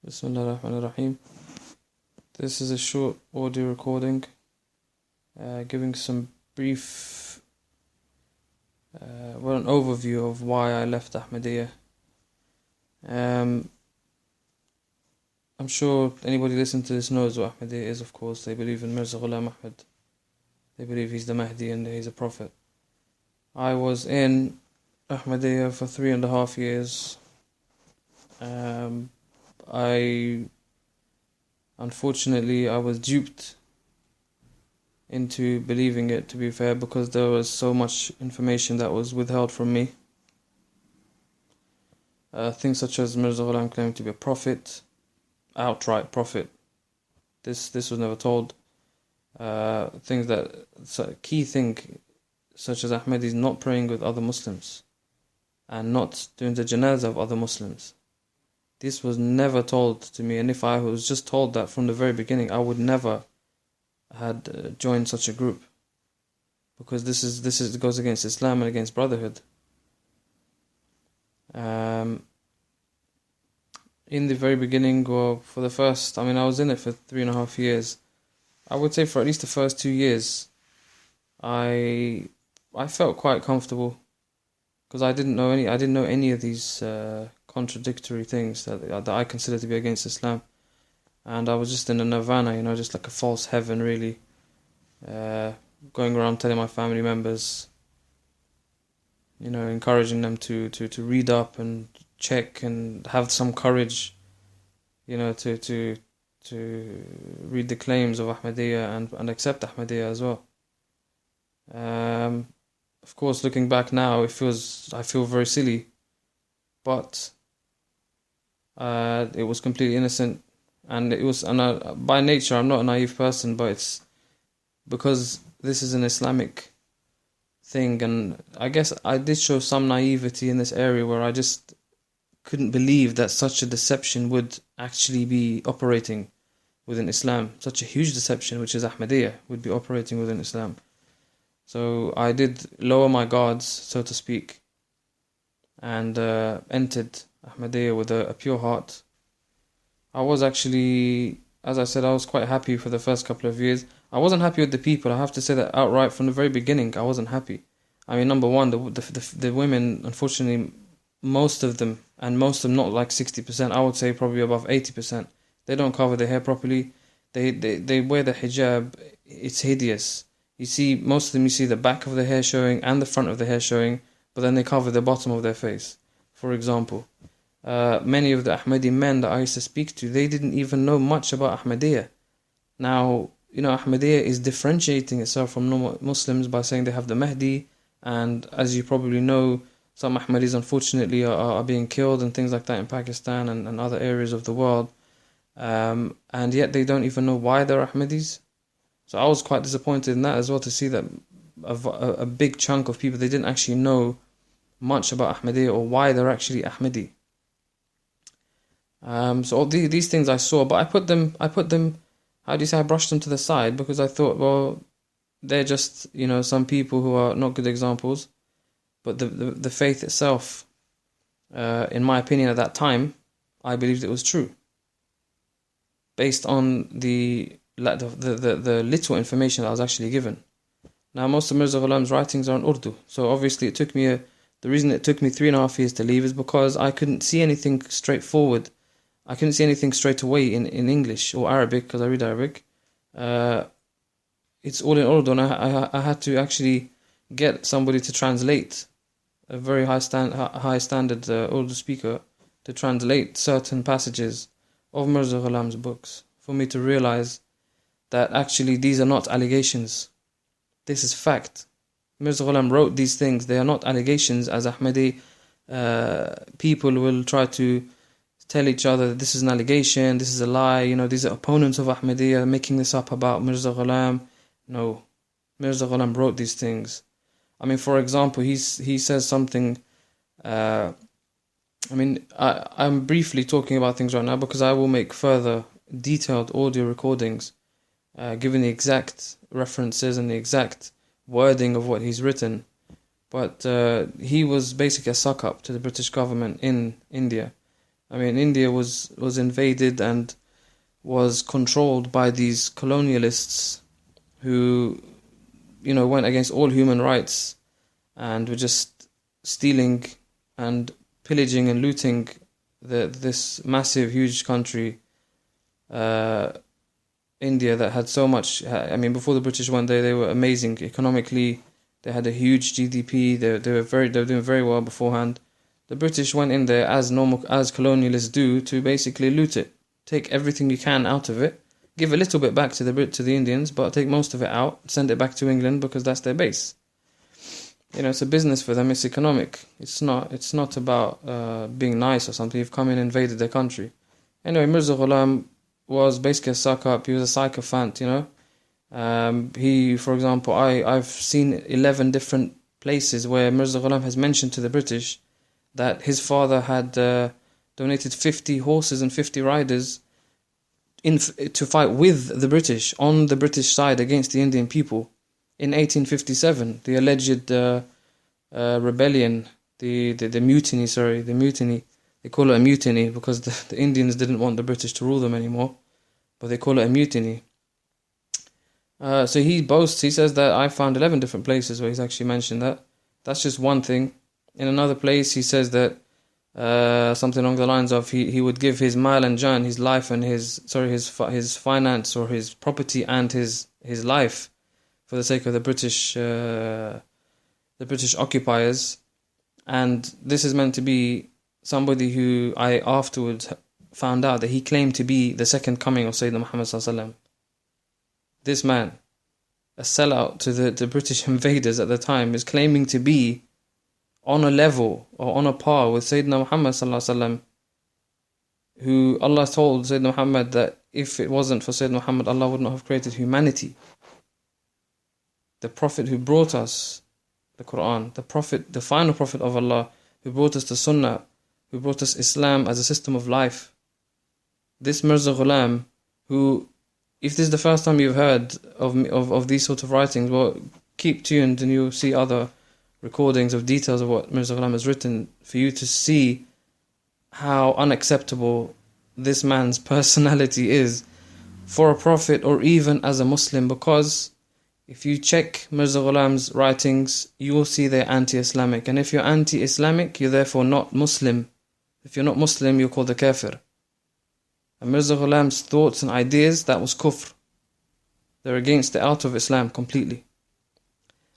Bismillah ar-Rahman ar-Rahim. This is a short audio recording giving some brief, an overview of why I left Ahmadiyya. I'm sure anybody listening to this knows what Ahmadiyya is, of course. They believe in Mirza Ghulam Ahmad. They believe he's the Mahdi and he's a prophet. I was in Ahmadiyya for 3.5 years. Unfortunately, I was duped into believing it, to be fair, because there was so much information that was withheld from me. Things such as Mirza Ghulam claiming to be a prophet, outright prophet. This was never told. Key thing, such as Ahmadis not praying with other Muslims and not doing the janazah of other Muslims. This was never told to me, and if I was just told that from the very beginning, I would never had joined such a group, because this goes against Islam and against brotherhood. In the very beginning, or for the first, I was in it for 3.5 years. I would say for at least the first 2 years, I felt quite comfortable, because I didn't know any of these contradictory things that I consider to be against Islam, and I was just in a nirvana, just like a false heaven, really. Going around telling my family members, encouraging them to read up and check and have some courage, to read the claims of Ahmadiyya and accept Ahmadiyya as well. Of course, looking back now, I feel very silly, but it was completely innocent, and by nature I'm not a naive person, but it's because this is an Islamic thing, and I guess I did show some naivety in this area where I just couldn't believe that such a deception would actually be operating within Islam. Such a huge deception, which is Ahmadiyya, would be operating within Islam. So I did lower my guards, so to speak, and entered Ahmadiyya with a pure heart. I was actually, as I said, I was quite happy for the first couple of years. I wasn't happy with the people. I have to say that outright from the very beginning. I wasn't happy. Number one, the women, unfortunately, most of them not like 60%, I would say probably above 80%, they don't cover their hair properly. They wear the hijab. It's hideous. You see, most of them, you see the back of the hair showing and the front of the hair showing, but then they cover the bottom of their face. For example, many of the Ahmadi men that I used to speak to, they didn't even know much about Ahmadiyya. Now, Ahmadiyya is differentiating itself from normal Muslims by saying they have the Mahdi, and as you probably know, some Ahmadis unfortunately are being killed and things like that in Pakistan and other areas of the world, and yet they don't even know why they're Ahmadis. So I was quite disappointed in that as well, to see that a big chunk of people, they didn't actually know much about Ahmadiyya or why they're actually Ahmadi. So all these things I saw, but I put them, how do you say, I brushed them to the side, because I thought, well, they're just, some people who are not good examples. But the faith itself, in my opinion at that time, I believed it was true, based on the little information that I was actually given. Now, most of Mirza Ghulam's writings are in Urdu, so obviously the reason it took me 3.5 years to leave is because I couldn't see anything straightforward. I couldn't see anything straight away in English or Arabic, because I read Arabic. It's all in Urdu, and I had to actually get somebody to translate, a very high standard Urdu speaker, to translate certain passages of Mirza Ghulam's books, for me to realize that actually these are not allegations. This is fact. Mirza Ghulam wrote these things. They are not allegations, as Ahmadi people will try to tell each other that this is an allegation, this is a lie, these are opponents of Ahmadiyya making this up about Mirza Ghulam. No, Mirza Ghulam wrote these things. For example, he says something, I'm briefly talking about things right now because I will make further detailed audio recordings giving the exact references and the exact wording of what he's written. But he was basically a suck-up to the British government in India. I mean, India was invaded and was controlled by these colonialists who, went against all human rights and were just stealing and pillaging and looting this massive, huge country, India, that had so much. I mean, before the British went there, they were amazing economically. They had a huge GDP. They were doing very well beforehand. The British went in there as colonialists do, to basically loot it, take everything you can out of it, give a little bit back to the Indians, but take most of it out, send it back to England because that's their base. It's a business for them. It's economic. It's not about being nice or something. You've come in and invaded their country. Anyway, Mirza Ghulam was basically a suck-up. He was a sycophant, He, for example, I've seen 11 different places where Mirza Ghulam has mentioned to the British that his father had donated 50 horses and 50 riders to fight with the British, on the British side against the Indian people. In 1857, the alleged rebellion, the mutiny. They call it a mutiny because the Indians didn't want the British to rule them anymore, but they call it a mutiny. So he boasts, he says that I found 11 different places where he's actually mentioned that. That's just one thing. In another place, he says that something along the lines of he would give his mal and jan, his life and his finance or his property and his life for the sake of the British occupiers. And this is meant to be somebody who I afterwards found out that he claimed to be the second coming of Sayyidina Muhammad sallallahu alaihi wasallam. This man, a sellout to the British invaders at the time, is claiming to be on a level or on a par with Sayyidina Muhammad sallallahu alaihi wasallam, who Allah told Sayyidina Muhammad that if it wasn't for Sayyidina Muhammad, Allah would not have created humanity. The Prophet who brought us the Quran, the final Prophet of Allah, who brought us the Sunnah, who brought us Islam as a system of life. This Mirza Ghulam, who, if this is the first time you've heard of these sort of writings, well, keep tuned and you'll see other recordings of details of what Mirza Ghulam has written for you to see how unacceptable this man's personality is for a prophet or even as a Muslim, because if you check Mirza Ghulam's writings, you will see they're anti-Islamic, and if you're anti-Islamic, you're therefore not Muslim. If you're not Muslim, you're called a kafir. And Mirza Ghulam's thoughts and ideas, that was kufr. They're against the out of Islam completely.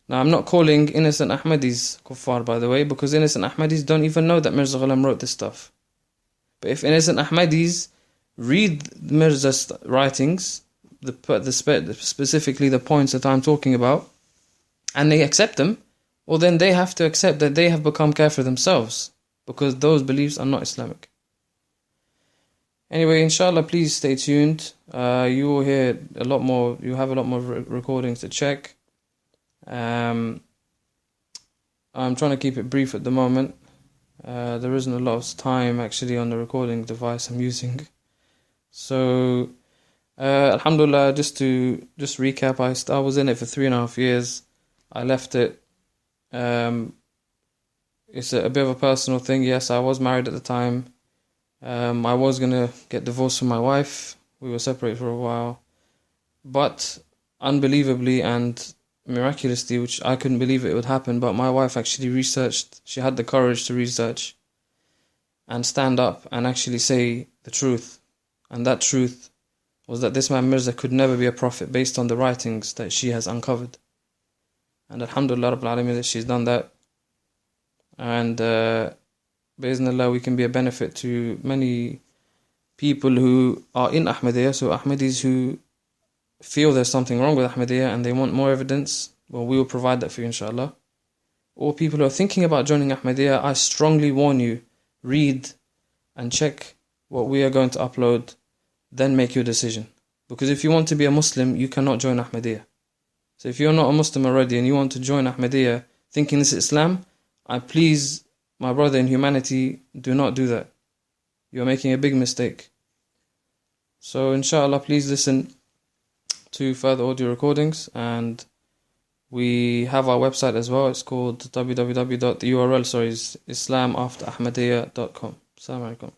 Now, I'm not calling innocent Ahmadis kuffar, by the way, because innocent Ahmadis don't even know that Mirza Ghulam wrote this stuff. But if innocent Ahmadis read Mirza's writings, specifically the points that I'm talking about, and they accept them, well, then they have to accept that they have become kafir themselves, because those beliefs are not Islamic. Anyway, inshallah, please stay tuned. You will hear a lot more. You have a lot more recordings to check. I'm trying to keep it brief at the moment. There isn't a lot of time actually on the recording device I'm using. So, alhamdulillah, just recap, I was in it for 3.5 years. I left it. It's a bit of a personal thing. Yes, I was married at the time. I was going to get divorced from my wife. We were separated for a while. But unbelievably and miraculously, which I couldn't believe it would happen, but my wife actually researched. She had the courage to research and stand up and actually say the truth. And that truth was that this man Mirza could never be a prophet based on the writings that she has uncovered. And alhamdulillah Rabbil Alameen that she's done that. And Bi'idhnillah, we can be a benefit to many people who are in Ahmadiyya. So Ahmadis who feel there's something wrong with Ahmadiyya and they want more evidence, well, we will provide that for you, inshallah. Or people who are thinking about joining Ahmadiyya, I strongly warn you, read and check what we are going to upload, then make your decision. Because if you want to be a Muslim, you cannot join Ahmadiyya. So if you're not a Muslim already and you want to join Ahmadiyya thinking this is Islam, I please, my brother in humanity, do not do that. You are making a big mistake. So inshallah, please listen to further audio recordings, and we have our website as well. It's called www.islamafterahmadiyya.com. Assalamu alaikum.